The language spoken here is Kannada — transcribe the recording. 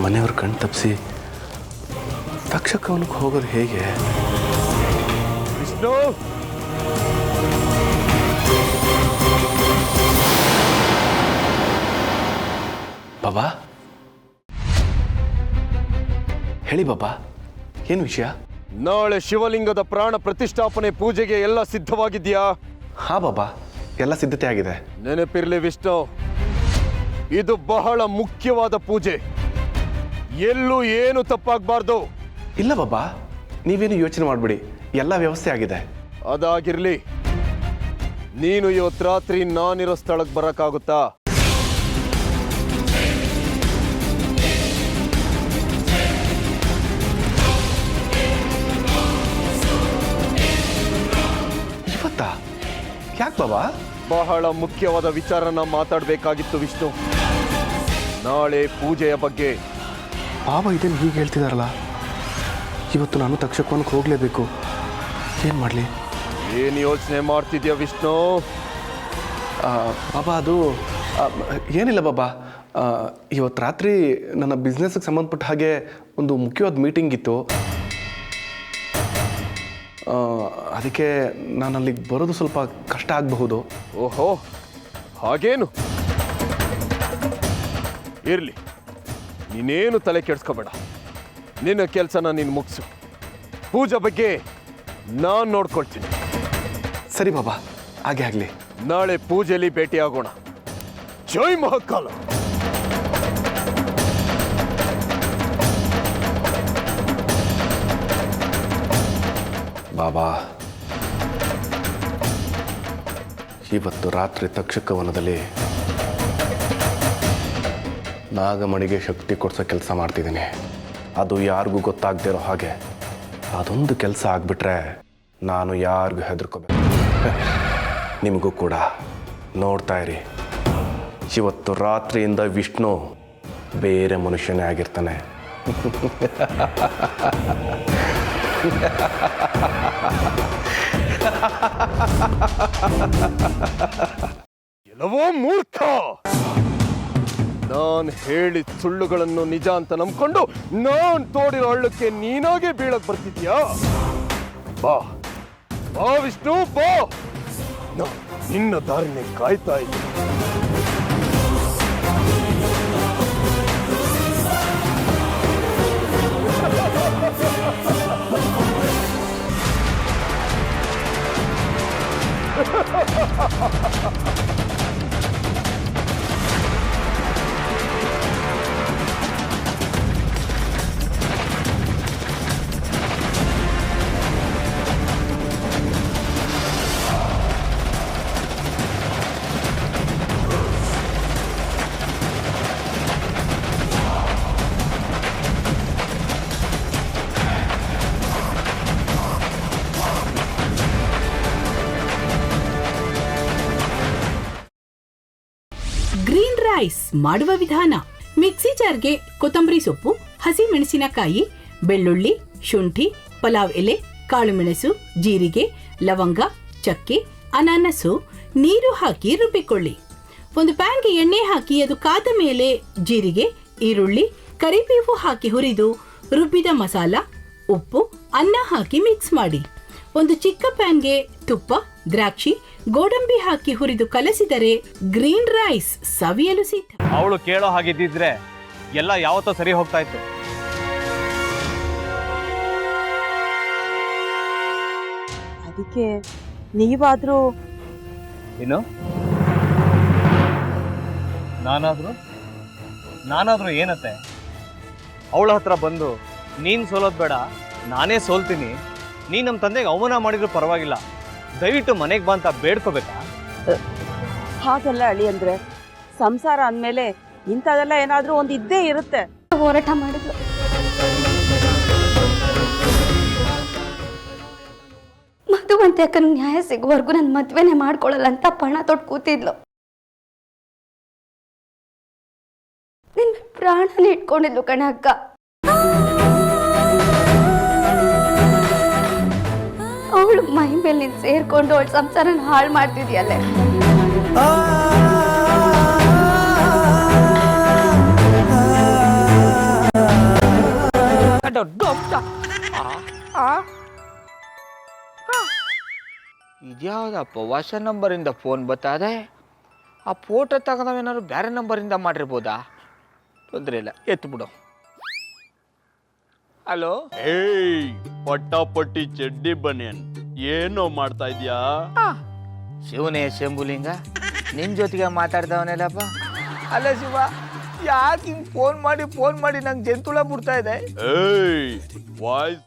ಮನೆಯವ್ರ ಕಣ್ ತಪ್ಪಿಸಿ ತಕ್ಷಕವನಿಗೆ ಹೋಗೋದು ಹೇಗೆ? ವಿಷ್ಣು, ಬಾಬಾ ಹೇಳಿ ಬಾಬಾ, ಏನು ವಿಷಯ? ನಾಳೆ ಶಿವಲಿಂಗದ ಪ್ರಾಣ ಪ್ರತಿಷ್ಠಾಪನೆ ಪೂಜೆಗೆ ಎಲ್ಲ ಸಿದ್ಧವಾಗಿದೆಯಾ? ಹಾ ಬಾಬಾ, ಎಲ್ಲ ಸಿದ್ಧತೆ ಆಗಿದೆ. ನೆನಪಿರ್ಲಿ ವಿಷ್ಣು, ಇದು ಬಹಳ ಮುಖ್ಯವಾದ ಪೂಜೆ. ಎಲ್ಲೂ ಏನು ತಪ್ಪಾಗಬಾರ್ದು. ಇಲ್ಲ ಬಾಬಾ, ನೀವೇನು ಯೋಚನೆ ಮಾಡಬೇಡಿ, ಎಲ್ಲ ವ್ಯವಸ್ಥೆ ಆಗಿದೆ. ಅದಾಗಿರ್ಲಿ, ನೀನು ಇವತ್ತು ರಾತ್ರಿ ನಾನಿರೋ ಸ್ಥಳಕ್ಕೆ ಬರಕ್ಕಾಗುತ್ತಾ? ಇವತ್ತಾ? ಯಾಕೆ ಬಾಬಾ? ಬಹಳ ಮುಖ್ಯವಾದ ವಿಚಾರನ ಮಾತಾಡಬೇಕಾಗಿತ್ತು ವಿಷ್ಣು. ನಾಳೆ ಪೂಜೆಯ ಬಗ್ಗೆ. ಬಾಬಾ ಇದೇನು ಹೀಗೆ ಹೇಳ್ತಿದಾರಲ್ಲ? ಇವತ್ತು ನಾನು ತಕ್ಷಕವನಿಗೆ ಹೋಗಲೇಬೇಕು. ಏನು ಮಾಡಲಿ? ಏನು ಯೋಚನೆ ಮಾಡ್ತಿದ್ಯಾ ವಿಷ್ಣು? ಬಾಬಾ ಅದು ಏನಿಲ್ಲ ಬಾಬಾ, ಇವತ್ತು ರಾತ್ರಿ ನನ್ನ ಬಿಸ್ನೆಸ್ಗೆ ಸಂಬಂಧಪಟ್ಟ ಹಾಗೆ ಒಂದು ಮುಖ್ಯವಾದ ಮೀಟಿಂಗ್ ಇತ್ತು. ಅದಕ್ಕೆ ನಾನು ಅಲ್ಲಿಗೆ ಬರೋದು ಸ್ವಲ್ಪ ಕಷ್ಟ ಆಗಬಹುದು. ಓಹೋ, ಹಾಗೇನು? ಇರಲಿ, ನೀನೇನು ತಲೆ ಕೆಡಿಸ್ಕೋಬೇಡ. ನಿನ್ನ ಕೆಲಸನ ನೀನು ಮುಗಿಸು. ಪೂಜೆ ಬಗ್ಗೆ ನಾನು ನೋಡ್ಕೊಳ್ತೀನಿ. ಸರಿ ಬಾಬಾ, ಹಾಗೆ ಆಗಲಿ. ನಾಳೆ ಪೂಜೆಯಲ್ಲಿ ಭೇಟಿಯಾಗೋಣ. ಜೈ ಮಹಾಕಾಲ. ಬಾಬಾ, ಇವತ್ತು ರಾತ್ರಿ ತಕ್ಷಕವನದಲ್ಲಿ ನಾಗಮಣಿಗೆ ಶಕ್ತಿ ಕೊಡಿಸೋ ಕೆಲಸ ಮಾಡ್ತಿದ್ದೀನಿ. ಅದು ಯಾರಿಗೂ ಗೊತ್ತಾಗದೇ ಇರೋ ಹಾಗೆ ಅದೊಂದು ಕೆಲಸ ಆಗಿಬಿಟ್ರೆ ನಾನು ಯಾರಿಗೂ ಹೆದರ್ಕೋಬೇಕು. ನಿಮಗೂ ಕೂಡ. ನೋಡ್ತಾ ಇರಿ, ಇವತ್ತು ರಾತ್ರಿಯಿಂದ ವಿಷ್ಣು ಬೇರೆ ಮನುಷ್ಯನೇ ಆಗಿರ್ತಾನೆ. ಎಲ್ಲವೋ ಮೂರ್ಖ! ನಾನು ಹೇಳಿದ ಸುಳ್ಳುಗಳನ್ನು ನಿಜ ಅಂತ ನಂಬ್ಕೊಂಡು ನಾನು ತೋಡಿರೋ ಹಳ್ಳಕ್ಕೆ ನೀನಾಗೆ ಬೀಳಕ್ ಬರ್ತಿದ್ಯಾ? ಬಾ ಬಾ ವಿಷ್ಣು, ಬಾ. ನಿನ್ನ ದಾರಿನೇ ಕಾಯ್ತಾ ಇದ್ದೀನಿ. ಗ್ರೀನ್ ರೈಸ್ ಮಾಡುವ ವಿಧಾನ. ಮಿಕ್ಸಿ ಜಾರ್ಗೆ ಕೊತ್ತಂಬರಿ ಸೊಪ್ಪು, ಹಸಿ ಮೆಣಸಿನಕಾಯಿ, ಬೆಳ್ಳುಳ್ಳಿ, ಶುಂಠಿ, ಪಲಾವ್ ಎಲೆ, ಕಾಳುಮೆಣಸು, ಜೀರಿಗೆ, ಲವಂಗ, ಚಕ್ಕೆ, ಅನಾನಸು, ನೀರು ಹಾಕಿ ರುಬ್ಬಿಕೊಳ್ಳಿ. ಒಂದು ಪ್ಯಾನ್ಗೆ ಎಣ್ಣೆ ಹಾಕಿ ಅದು ಕಾದ ಮೇಲೆ ಜೀರಿಗೆ, ಈರುಳ್ಳಿ, ಕರಿಬೇವು ಹಾಕಿ ಹುರಿದು ರುಬ್ಬಿದ ಮಸಾಲ, ಉಪ್ಪು, ಅನ್ನ ಹಾಕಿ ಮಿಕ್ಸ್ ಮಾಡಿ. ಒಂದು ಚಿಕ್ಕ ಪ್ಯಾನ್ಗೆ ತುಪ್ಪ, ದ್ರಾಕ್ಷಿ, ಗೋಡಂಬಿ ಹಾಕಿ ಹುರಿದು ಕಲಸಿದರೆ ಗ್ರೀನ್ ರೈಸ್ ಸವಿಯಲು ಸಿದ್ಧ. ಅವಳು ಕೇಳೋ ಹಾಗಿದ್ದಿದ್ರೆ ಎಲ್ಲ ಯಾವತ್ತೋ ಸರಿ ಹೋಗ್ತಾ ಇತ್ತು. ಅದಕ್ಕೆ ನೀವಾದ್ರೂ ಏನು? ನಾನಾದ್ರೂ ಏನತ್ತೆ? ಅವಳ ಹತ್ರ ಬಂದು ನೀನು ಸೋಲೋದು ಬೇಡ, ನಾನೇ ಸೋಲ್ತೀನಿ, ನೀನು ನಮ್ಮ ತಂದೆಗೆ ಅವಮಾನ ಮಾಡಿದ್ರು ಪರವಾಗಿಲ್ಲ, ದಯವಿಟ್ಟು ಮನೆಗೆ ಬಾ ಅಂತ ಬೇಡ್ಕೋಬೇಕಾ? ಹಾಗೆಲ್ಲ ಅಳಿ ಅಂದ್ರೆ ಸಂಸಾರ ಅಂದಮೇಲೆ ಇಂಥದೆಲ್ಲ ಏನಾದ್ರೂ ಒಂದು ಇದ್ದೇ ಇರುತ್ತೆ. ಹೋರಾಟ ಮಾಡಿದ್ಲು. ಮಧುವಂತೆ ಅಕ್ಕನ ನ್ಯಾಯ ಸಿಗುವವರೆಗೂ ನನ್ನ ಮದ್ವೆನೆ ಮಾಡ್ಕೊಳ್ಳಲ್ಲ ಅಂತ ಪಣ ತೊಟ್ಟು ಕೂತಿದ್ಲು. ನಿನ್ನ ಪ್ರಾಣನ ಇಟ್ಕೊಂಡಿದ್ಲು ಕಣ ಅಕ್ಕ. ಅವಳು ಮೈ ಮೇಲೆ ನೀನು ಸೇರ್ಕೊಂಡು ಅವಳ ಸಂಸಾರನ ಹಾಳು ಮಾಡ್ತಿದ್ಯಲ್ಲೇ. ಇದ್ಯಾವುದಪ್ಪ ಹೊಸ ನಂಬರಿಂದ ಫೋನ್ ಬತ್ತದೆ. ಆ ಫೋಟೋ ತಗೊಂಡವೇನಾದ್ರು ಬೇರೆ ನಂಬರಿಂದ ಮಾಡಿರ್ಬೋದಾ? ತೊಂದರೆ ಇಲ್ಲ, ಎತ್ತು ಬಿಡು. ಹಲೋ, ಏಯ್ ಪಟ್ಟಾಪಟ್ಟಿ ಚಡ್ಡಿ ಬನಿಯನ್, ಏನೋ ಮಾಡ್ತಾ ಇದ್ಯಾ? ಶಿವನೇ ಶಂಭುಲಿಂಗ, ನಿನ್ನ ಜೊತೆಗೆ ಮಾತಾಡ್ದವನೇಲಪ್ಪ. ಅಲ್ಲ ಶಿವ, ಯಾಕೆ ಹಿಂಗೆ ಫೋನ್ ಮಾಡಿ ನಂಗೆ ಜಂತುಳ ಬಿಡ್ತಾ ಇದೆ? ಏಯ್ ವಾಯ್ಸ್